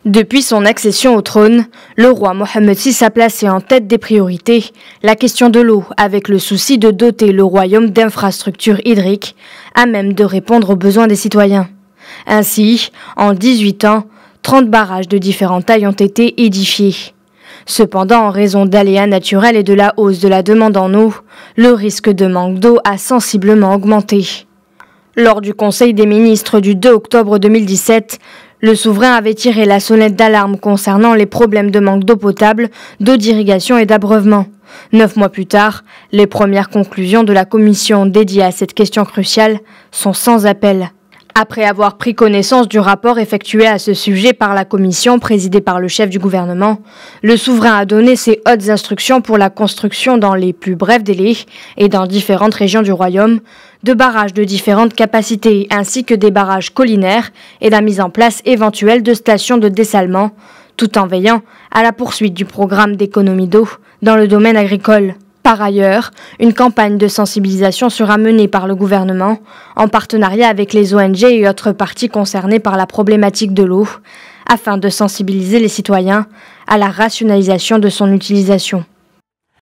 Depuis son accession au trône, le roi Mohammed VI a placé en tête des priorités la question de l'eau, avec le souci de doter le royaume d'infrastructures hydriques à même de répondre aux besoins des citoyens. Ainsi, en 18 ans, 30 barrages de différentes tailles ont été édifiés. Cependant, en raison d'aléas naturels et de la hausse de la demande en eau, le risque de manque d'eau a sensiblement augmenté. Lors du Conseil des ministres du 2 octobre 2017, le souverain avait tiré la sonnette d'alarme concernant les problèmes de manque d'eau potable, d'eau d'irrigation et d'abreuvement. 9 mois plus tard, les premières conclusions de la commission dédiée à cette question cruciale sont sans appel. Après avoir pris connaissance du rapport effectué à ce sujet par la commission présidée par le chef du gouvernement, le souverain a donné ses hautes instructions pour la construction dans les plus brefs délais et dans différentes régions du royaume de barrages de différentes capacités ainsi que des barrages collinaires et la mise en place éventuelle de stations de dessalement, tout en veillant à la poursuite du programme d'économie d'eau dans le domaine agricole. Par ailleurs, une campagne de sensibilisation sera menée par le gouvernement en partenariat avec les ONG et autres parties concernées par la problématique de l'eau, afin de sensibiliser les citoyens à la rationalisation de son utilisation.